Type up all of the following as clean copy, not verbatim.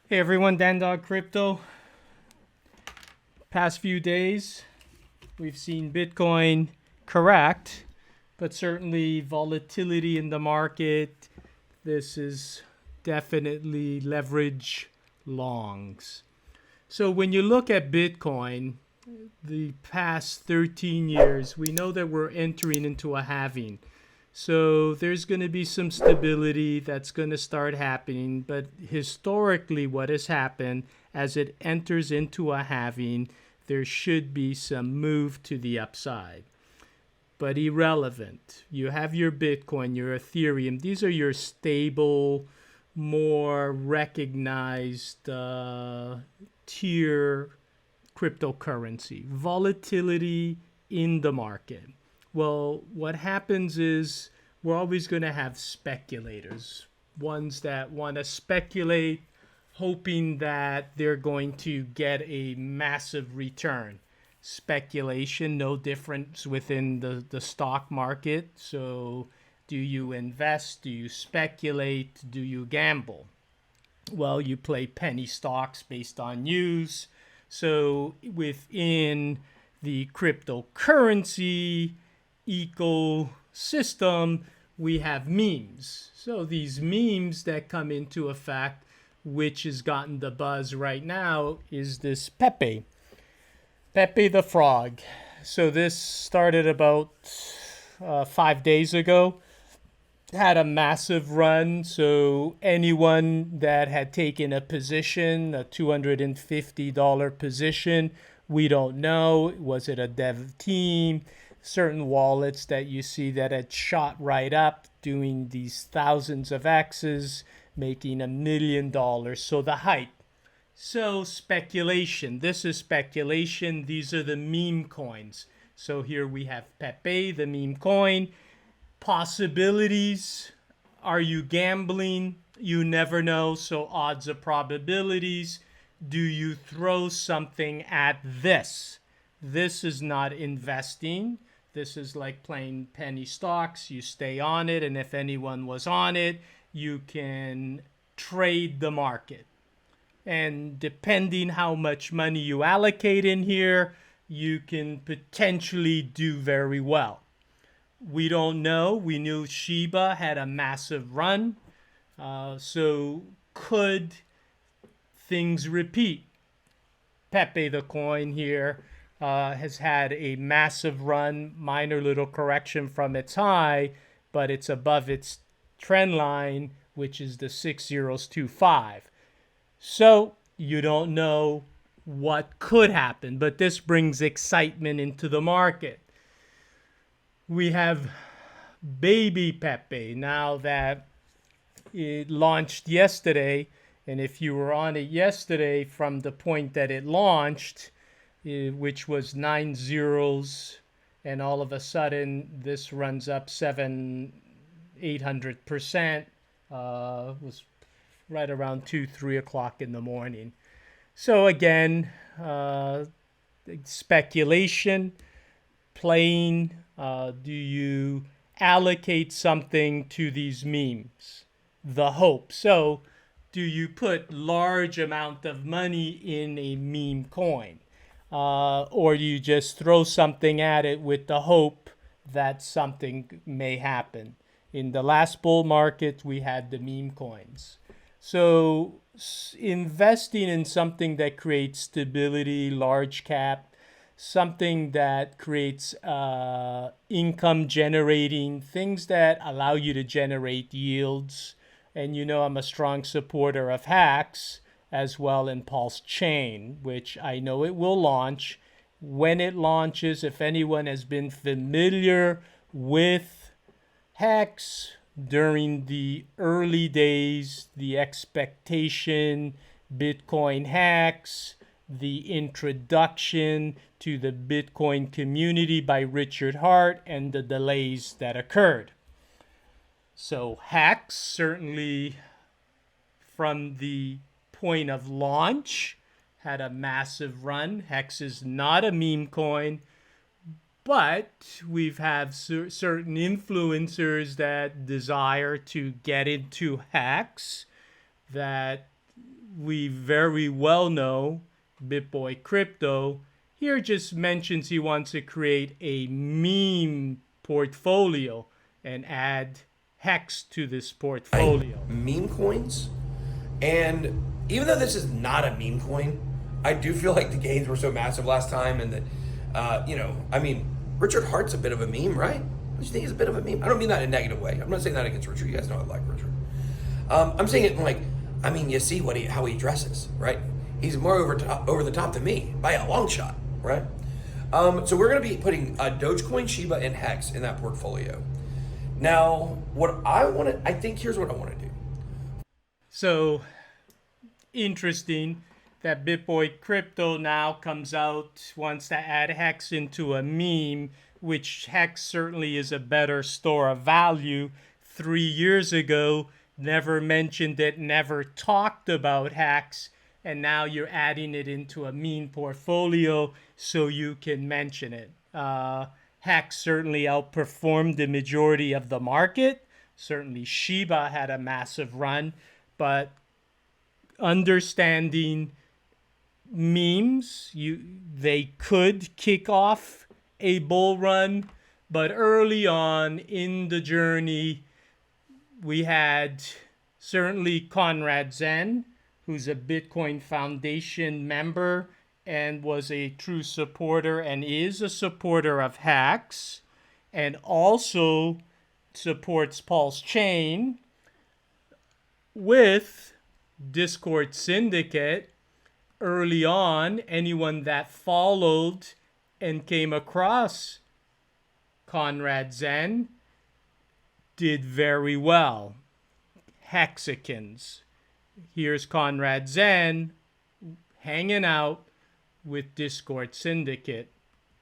Hey everyone, Dan Dog Crypto. Past few days, we've seen Bitcoin correct, but certainly volatility in the market. This is definitely leverage longs. So when you look at Bitcoin, the past 13 years, we know that we're entering into a halving. So there's going to be some stability that's going to start happening. But historically, what has happened as it enters into a halving, there should be some move to the upside. But irrelevant. You have your Bitcoin, your Ethereum. These are your stable, more recognized tier cryptocurrency. Volatility in the market. Well, what happens is we're always going to have speculators, ones that want to speculate, hoping that they're going to get a massive return. Speculation, no difference within the stock market. So, do you invest? Do you speculate? Do you gamble? Well, you play penny stocks based on news. So, within the cryptocurrency ecosystem, we have memes. So these memes that come into effect, which has gotten the buzz right now, is this Pepe the Frog. So this started about 5 days ago. Had a massive run. So anyone that had taken a position, a $250 position, we don't know. Was it a dev team? Certain wallets that you see that had shot right up, doing these thousands of X's, making $1 million. So the hype. So speculation. This is speculation. These are the meme coins. So here we have Pepe, the meme coin. Possibilities. Are you gambling? You never know. So odds of probabilities. Do you throw something at this? This is not investing. This is like playing penny stocks. You stay on it, and if anyone was on it, you can trade the market. And depending how much money you allocate in here, you can potentially do very well. We don't know. We knew Shiba had a massive run. So could things repeat? Pepe the coin here has had a massive run, minor little correction from its high, but it's above its trend line, which is the 6025. So you don't know what could happen, but this brings excitement into the market. We have baby Pepe now that it launched yesterday. And if you were on it yesterday from the point that it launched, which was 9 zeros, and all of a sudden this runs up 800%, was right around 2-3 o'clock in the morning. So again, speculation, playing. Do you allocate something to these memes? The hope. So do you put large amount of money in a meme coin? Or do you just throw something at it with the hope that something may happen? In the last bull market, we had the meme coins. So investing in something that creates stability, large cap, something that creates income generating, things that allow you to generate yields. And you know I'm a strong supporter of hacks as well in PulseChain, which I know it will launch. When it launches, if anyone has been familiar with hacks during the early days, the expectation, Bitcoin hacks, the introduction to the Bitcoin community by Richard Hart, and the delays that occurred. So hacks certainly from the point of launch had a massive run. Hex is not a meme coin, but we've had certain influencers that desire to get into hacks that we very well know, BitBoy Crypto, here just mentions he wants to create a meme portfolio and add Hex to this portfolio. Meme coins, and even though this is not a meme coin, I do feel like the gains were so massive last time, and that I mean, Richard Hart's a bit of a meme, right? Don't you think he's a bit of a meme? I don't mean that in a negative way. I'm not saying that against Richard. You guys know I like Richard. I'm saying it like, I mean, you see how he dresses, right? He's more over the top than me by a long shot, right? So we're going to be putting Dogecoin, Shiba, and Hex in that portfolio. Now, here's what I want to do. So, interesting that BitBoy Crypto now comes out, wants to add Hex into a meme, which Hex certainly is a better store of value. 3 years ago, never mentioned it, never talked about Hex, and now you're adding it into a meme portfolio so you can mention it. Hex certainly outperformed the majority of the market. Certainly Shiba had a massive run, but understanding memes, they could kick off a bull run, but early on in the journey, we had certainly Conrad Zen, who's a Bitcoin Foundation member and was a true supporter and is a supporter of Hex, and also supports PulseChain with Discord Syndicate. Early on, anyone that followed and came across Conrad Zen did very well. Hexicans. Here's Conrad Zen hanging out with Discord Syndicate.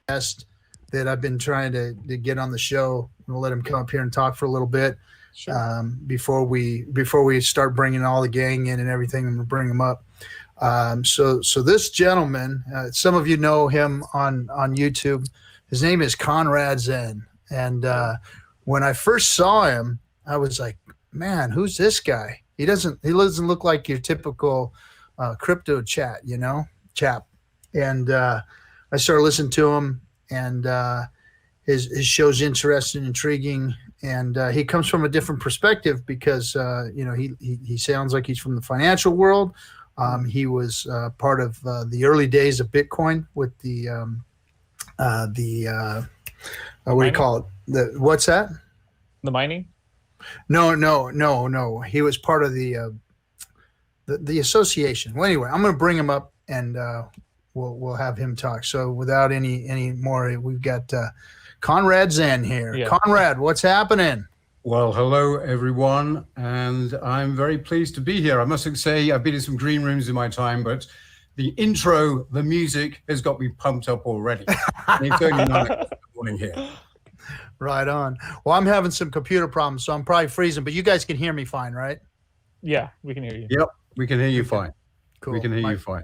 That I've been trying to get on the show. We'll let him come up here and talk for a little bit. Sure. Before we start bringing all the gang in and everything, and we'll bring them up. So this gentleman, some of you know him on YouTube. His name is Conrad Zen, and when I first saw him, I was like, man, who's this guy? He doesn't look like your typical crypto chap. And I started listening to him, and his show's interesting, intriguing, and he comes from a different perspective because he sounds like he's from the financial world. He was part of the early days of Bitcoin with the what do you call it? What's that? The mining? No. He was part of the association. Well, anyway, I'm going to bring him up, and we'll have him talk. So without any more, we've got Conrad Zen here. Yeah. Conrad, what's happening? Well, hello, everyone, and I'm very pleased to be here. I must say I've been in some green rooms in my time, but the intro, the music has got me pumped up already. It's only 9 o'clock in the morning here. Right on. Well, I'm having some computer problems, so I'm probably freezing, but you guys can hear me fine, right? Yeah, we can hear you. Yep, we can hear you fine. Cool. We can hear you fine.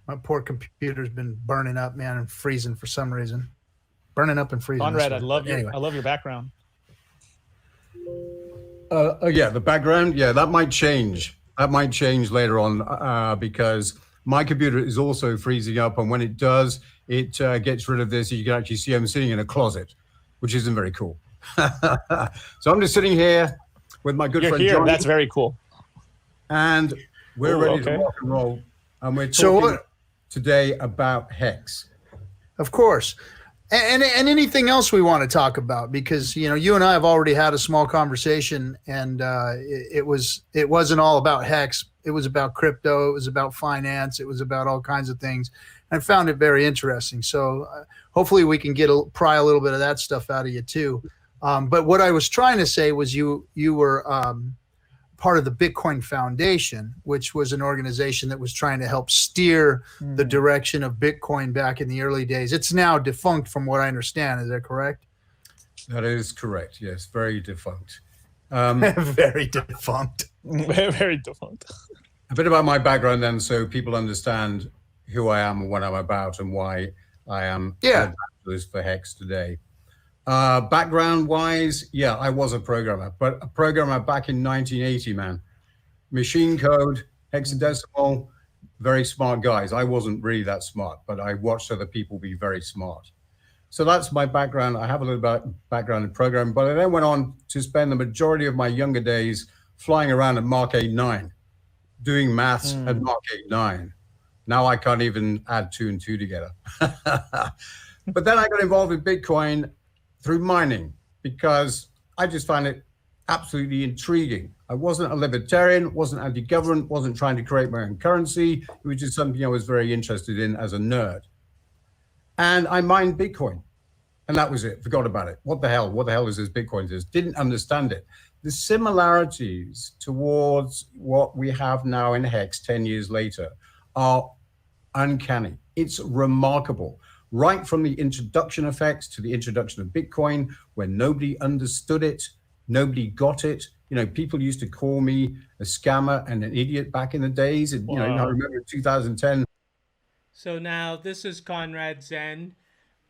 My poor computer's been burning up, man, and freezing for some reason. Burning up and freezing. Conrad, I love your background. Yeah, the background. Yeah, that might change. That might change later on because my computer is also freezing up, and when it does, it gets rid of this. You can actually see I'm sitting in a closet, which isn't very cool. So I'm just sitting here with my good friend Johnny. That's very cool. And we're ready to rock and roll. And we're talking today about Hex. Of course. And anything else we want to talk about, because you and I have already had a small conversation, and it wasn't all about Hex. It was about crypto. It was about finance. It was about all kinds of things. I found it very interesting. So hopefully we can pry a little bit of that stuff out of you too. But what I was trying to say was you were part of the Bitcoin Foundation, which was an organization that was trying to help steer the direction of Bitcoin back in the early days. It's now defunct from what I understand. Is that correct? That is correct. Yes, very defunct. Very defunct. Very defunct. A bit about my background then, so people understand who I am and what I'm about and why I am for Hex today. Background-wise, I was a programmer, but a programmer back in 1980, man. Machine code, Hexadecimal, very smart guys. I wasn't really that smart, but I watched other people be very smart. So that's my background. I have a little background in programming, but I then went on to spend the majority of my younger days flying around at Mark 8-9, doing maths at Mark 8-9. Now I can't even add 2 and 2 together. But then I got involved in Bitcoin through mining because I just found it absolutely intriguing. I wasn't a libertarian, wasn't anti-government, wasn't trying to create my own currency, which is something I was very interested in as a nerd. And I mined Bitcoin. And that was it. Forgot about it. What the hell? What the hell is this Bitcoin? Didn't understand it. The similarities towards what we have now in Hex 10 years later are uncanny. It's remarkable. Right from the introduction effects to the introduction of Bitcoin, when nobody understood it, nobody got it. You know, people used to call me a scammer and an idiot back in the days. And, you know, I remember in 2010. So now this is Conrad Zen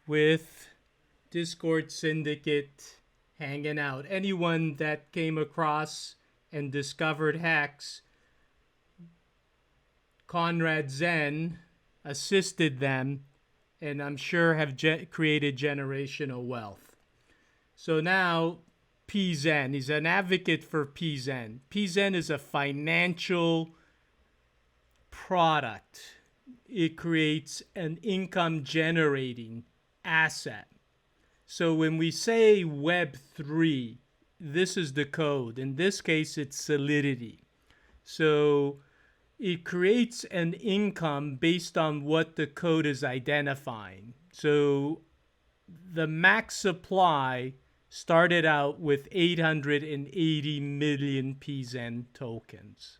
with Discord Syndicate hanging out. Anyone that came across and discovered Hex, Conrad Zen assisted them, and I'm sure have created generational wealth. So now PZen, he's an advocate for PZen. PZen is a financial product. It creates an income generating asset. So when we say Web3, this is the code. In this case, it's Solidity. So it creates an income based on what the code is identifying. So the max supply started out with 880 million PZen tokens.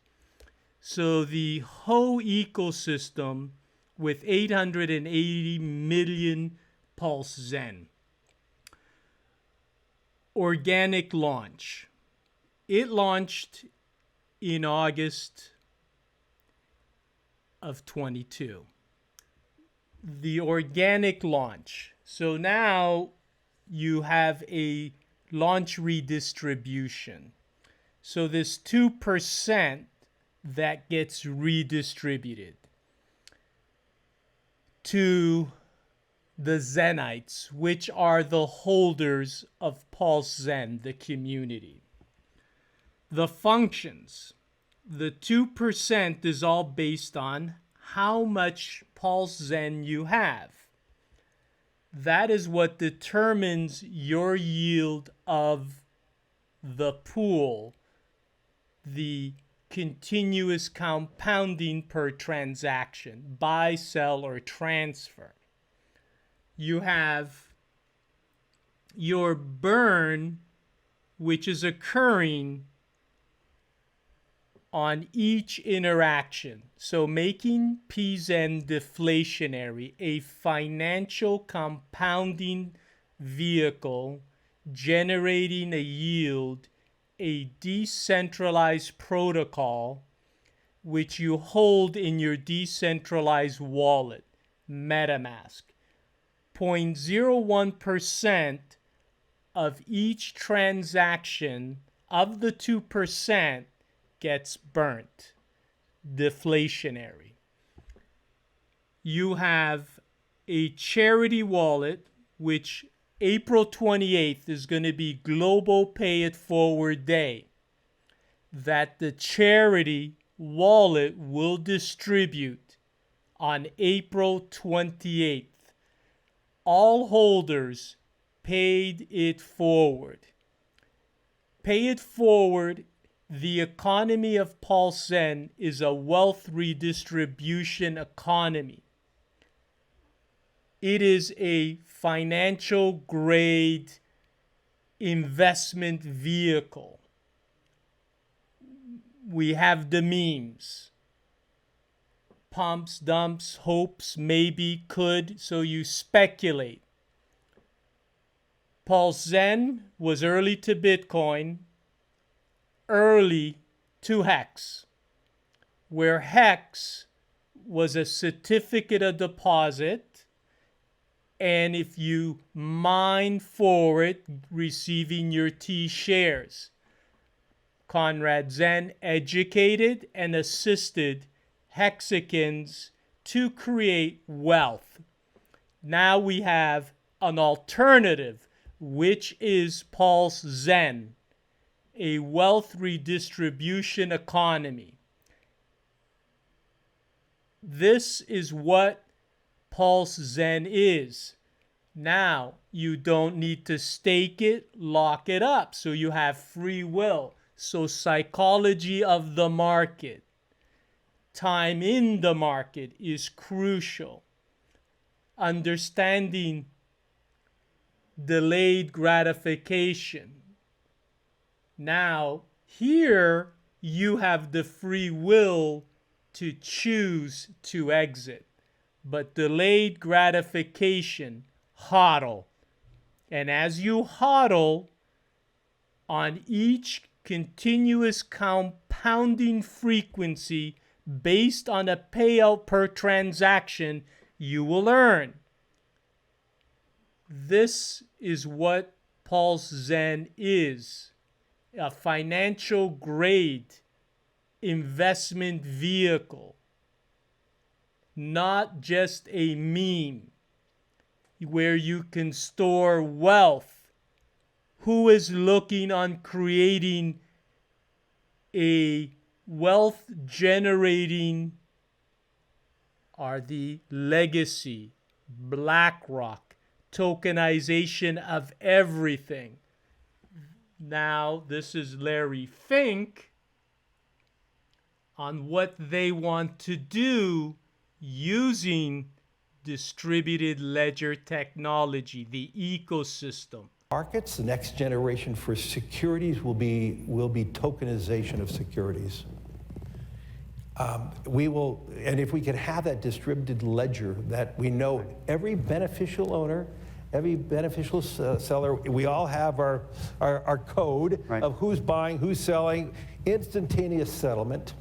So the whole ecosystem with 880 million PulseZen. Organic launch. It launched in August of 22. The organic launch. So now you have a launch redistribution. So this 2% that gets redistributed to the Zenites, which are the holders of PulseZen, the community. The functions. The 2% is all based on how much PulseZen you have. That is what determines your yield of the pool, the continuous compounding per transaction, buy, sell, or transfer. You have your burn, which is occurring on each interaction. So making PZen deflationary, a financial compounding vehicle generating a yield, a decentralized protocol which you hold in your decentralized wallet, MetaMask. 0.01% of each transaction of the 2% gets burnt, deflationary. You have a charity wallet, which April 28th is going to be Global Pay It Forward Day, that the charity wallet will distribute on April 28th. All holders paid it forward. Pay it forward. The economy of PulseZen is a wealth redistribution economy. It is a financial grade investment vehicle. We have the memes. Pumps, dumps, hopes, maybe, could, so you speculate. PulseZen was early to Bitcoin, early to Hex, where Hex was a certificate of deposit, and if you mine for it, receiving your T shares. Conrad Zen educated and assisted Hexicans to create wealth. Now we have an alternative, which is PulseZen, a wealth redistribution economy. This is what PulseZen is. Now, you don't need to stake it, lock it up, so you have free will. So psychology of the market, time in the market is crucial. Understanding delayed gratification. Now, here you have the free will to choose to exit. But delayed gratification, hodl. And as you hodl, on each continuous compounding frequency based on a payout per transaction, you will earn. This is what PulseZen is, a financial grade investment vehicle, not just a meme where you can store wealth. Who is looking on creating a wealth generating are the legacy, BlackRock, tokenization of everything. Now, this is Larry Fink on what they want to do using distributed ledger technology, the ecosystem. Markets, the next generation for securities will be tokenization of securities. We will, and if we can have that distributed ledger that we know every beneficial owner, every beneficial seller, we all have our code of who's buying, who's selling, instantaneous settlement.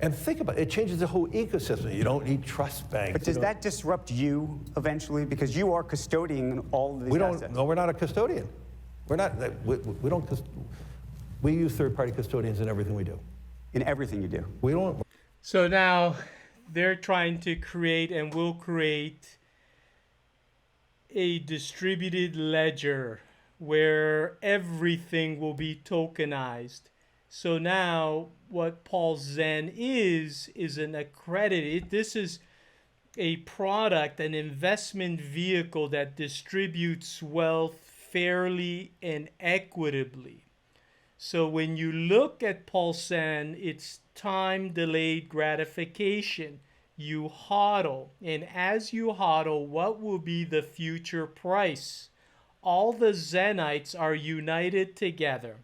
And think about it, it changes the whole ecosystem. You don't need trust banks. But does that disrupt you eventually? Because you are custodying all of these assets. No, we're not a custodian. We're not, we use third-party custodians in everything we do. In everything you do. We don't. So now they're trying to create and will create a distributed ledger where everything will be tokenized. So now what PulseZen is an accredited, this is a product, an investment vehicle that distributes wealth fairly and equitably. So when you look at PulseZen, it's time delayed gratification. You hodl, and as you hodl, what will be the future price? All the Zenites are united together.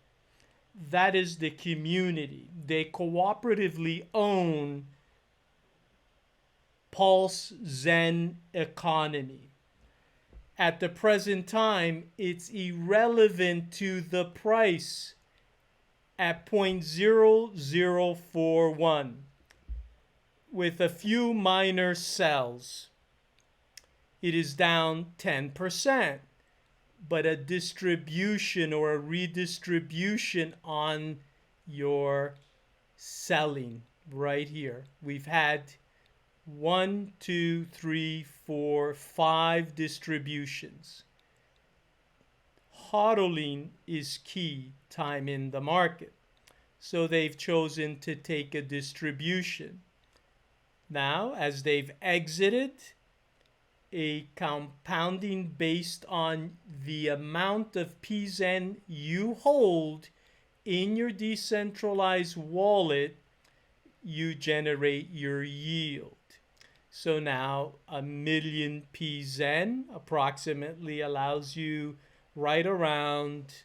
That is the community. They cooperatively own PulseZen economy. At the present time, it's irrelevant to the price at 0.0041 with a few minor sells. It is down 10%. But a distribution or a redistribution on your selling right here. We've had 1, 2, 3, 4, 5 distributions. Hodling is key time in the market. So they've chosen to take a distribution. Now, as they've exited, a compounding based on the amount of PZen you hold in your decentralized wallet, you generate your yield. So now 1 million PZen approximately allows you right around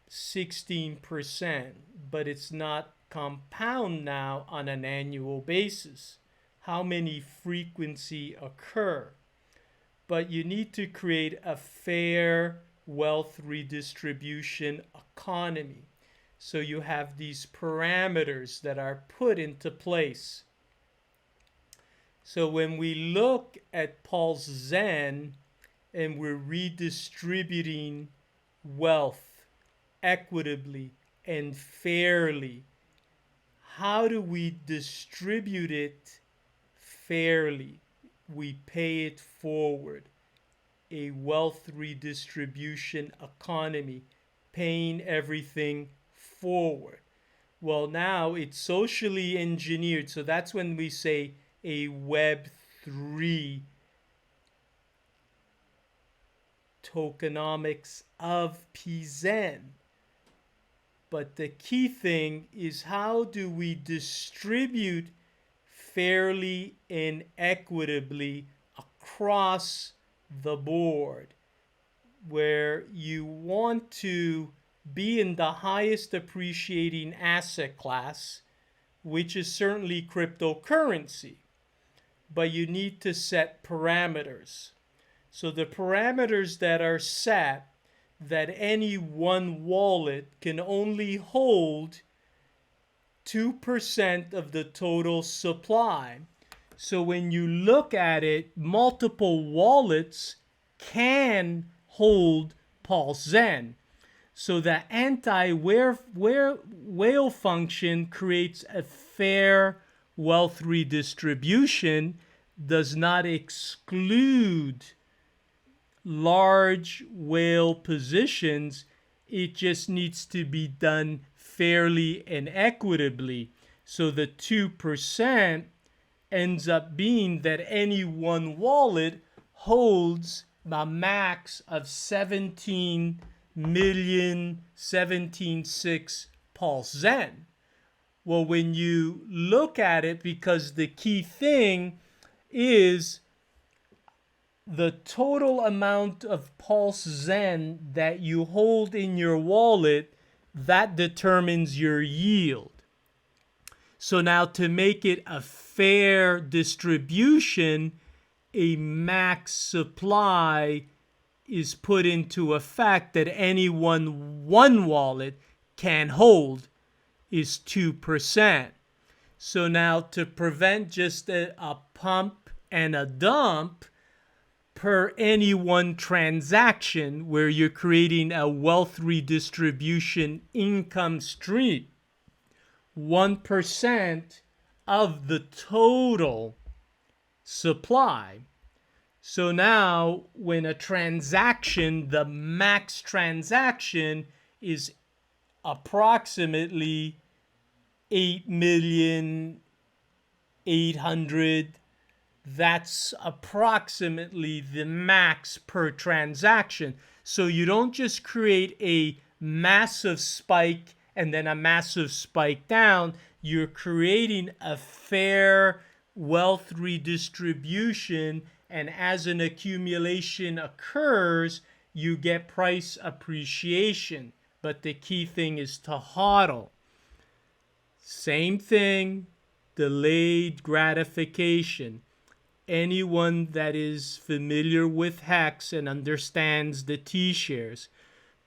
16%, but it's not compound now on an annual basis. How many frequency occur? But you need to create a fair wealth redistribution economy. So you have these parameters that are put into place. So when we look at PulseZen and we're redistributing wealth equitably and fairly. How do we distribute it fairly? We pay it forward. A wealth redistribution economy, paying everything forward. Well, now it's socially engineered. So that's when we say a Web3 tokenomics of PZen. But the key thing is, how do we distribute fairly and equitably across the board, where you want to be in the highest appreciating asset class, which is certainly cryptocurrency, but you need to set parameters. So the parameters that are set, that any one wallet can only hold 2% of the total supply. So when you look at it, multiple wallets can hold PulseZen. So the anti-whale function creates a fair wealth redistribution, does not exclude large whale positions. It just needs to be done fairly and equitably. So the 2% ends up being that any one wallet holds a max of 17,017,600,000 PulseZen. Well, when you look at it, because the key thing is the total amount of PulseZen that you hold in your wallet, that determines your yield. So now, to make it a fair distribution, a max supply is put into effect that any one wallet can hold is 2%. So now, to prevent just a pump and a dump per any one transaction, where you're creating a wealth redistribution income stream, 1% of the total supply. So now, when a transaction, the max transaction is approximately 8,800,000, that's approximately the max per transaction. So you don't just create a massive spike and then a massive spike down. You're creating a fair wealth redistribution, and as an accumulation occurs, you get price appreciation. But the key thing is to hodl. Same thing, delayed gratification. Anyone that is familiar with HEX and understands the T-shares,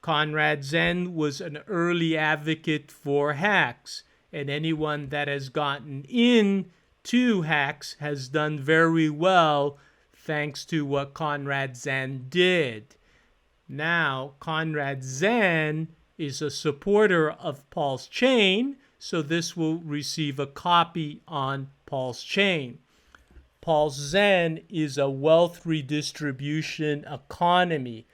Conrad Zen was an early advocate for HEX, and anyone that has gotten into HEX has done very well thanks to what Conrad Zen did. Now, Conrad Zen is a supporter of PulseChain, so this will receive a copy on PulseChain. PulseZen is a wealth redistribution economy.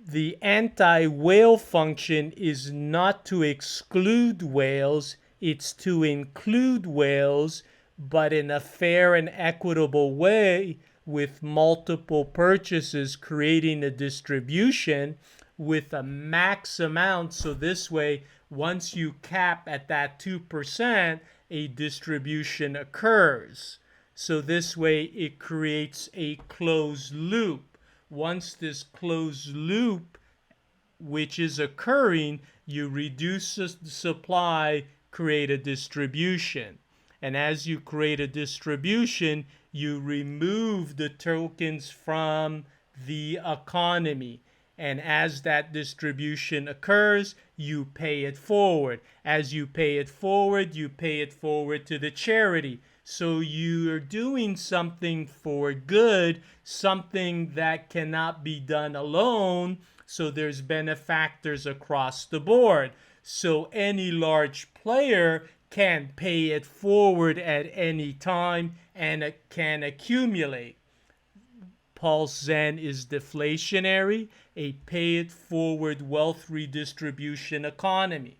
The anti-whale function is not to exclude whales, it's to include whales, but in a fair and equitable way, with multiple purchases, creating a distribution with a max amount. So this way, once you cap at that 2%, a distribution occurs. So this way, it creates a closed loop. Once this closed loop, which is occurring, you reduce the supply, create a distribution. And as you create a distribution, you remove the tokens from the economy. And as that distribution occurs, you pay it forward. As you pay it forward to the charity. So you're doing something for good, something that cannot be done alone, So there's benefactors across the board. So any large player can pay it forward at any time and it can accumulate. PulseZen is deflationary, a pay it forward wealth redistribution economy.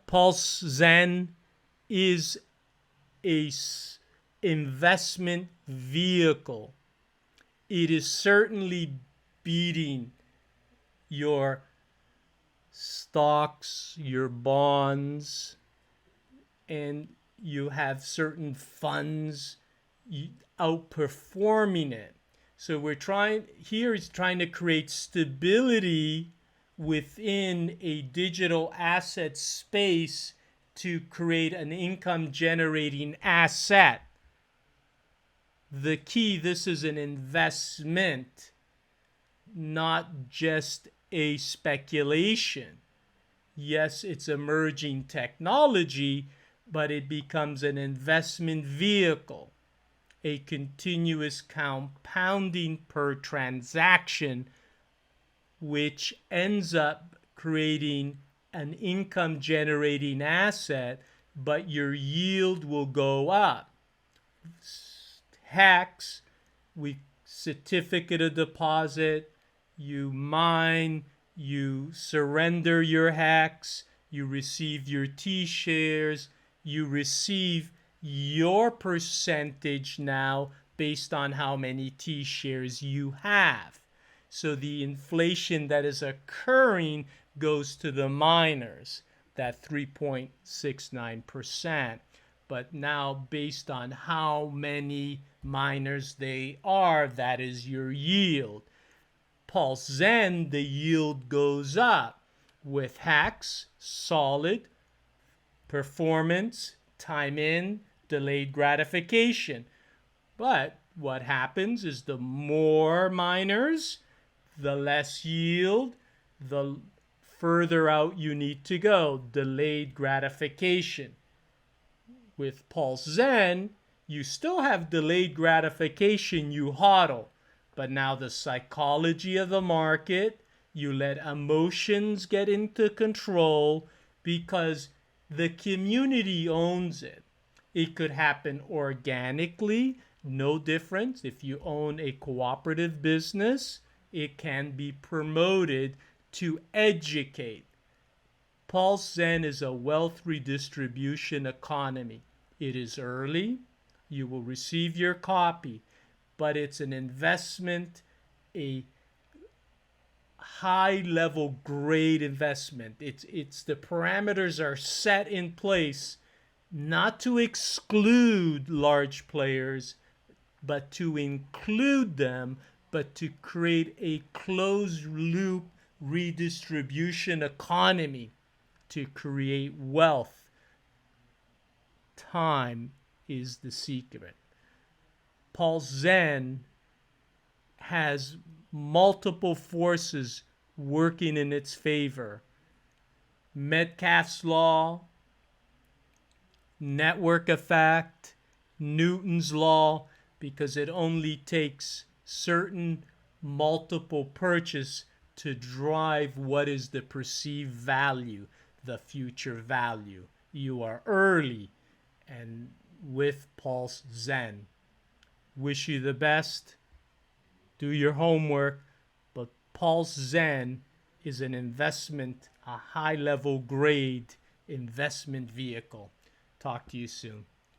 PulseZen is a investment vehicle. It is certainly beating your stocks, your bonds, and you have certain funds outperforming it. So we're trying to create stability within a digital asset space to create an income generating asset. The key, this is an investment, not just a speculation. Yes, it's emerging technology, but it becomes an investment vehicle, a continuous compounding per transaction, which ends up creating an income generating asset, but your yield will go up. Hacks, certificate of deposit, you mine, you surrender your hacks, you receive your T-shares, you receive your percentage now based on how many T-shares you have. So the inflation that is occurring goes to the miners, that 3.69%. But now based on how many miners they are, that is your yield. PulseZen, the yield goes up with hacks, solid, performance, time in, delayed gratification. But what happens is the more miners, the less yield, the further out you need to go, delayed gratification. With PulseZen, you still have delayed gratification, you hodl. But now the psychology of the market, you let emotions get into control because the community owns it. It could happen organically, no difference. If you own a cooperative business, it can be promoted to educate. PulseZen is a wealth redistribution economy. It is early. You will receive your copy, but it's an investment, a high level grade investment. It's the parameters are set in place not to exclude large players, but to include them, but to create a closed loop redistribution economy to create wealth. Time is the secret. PulseZen has multiple forces working in its favor. Metcalfe's law, network effect, Newton's law, because it only takes certain multiple purchase to drive what is the perceived value, the future value. You are early, and with PulseZen. Wish you the best. Do your homework, but PulseZen is an investment, a high-level grade investment vehicle. Talk to you soon.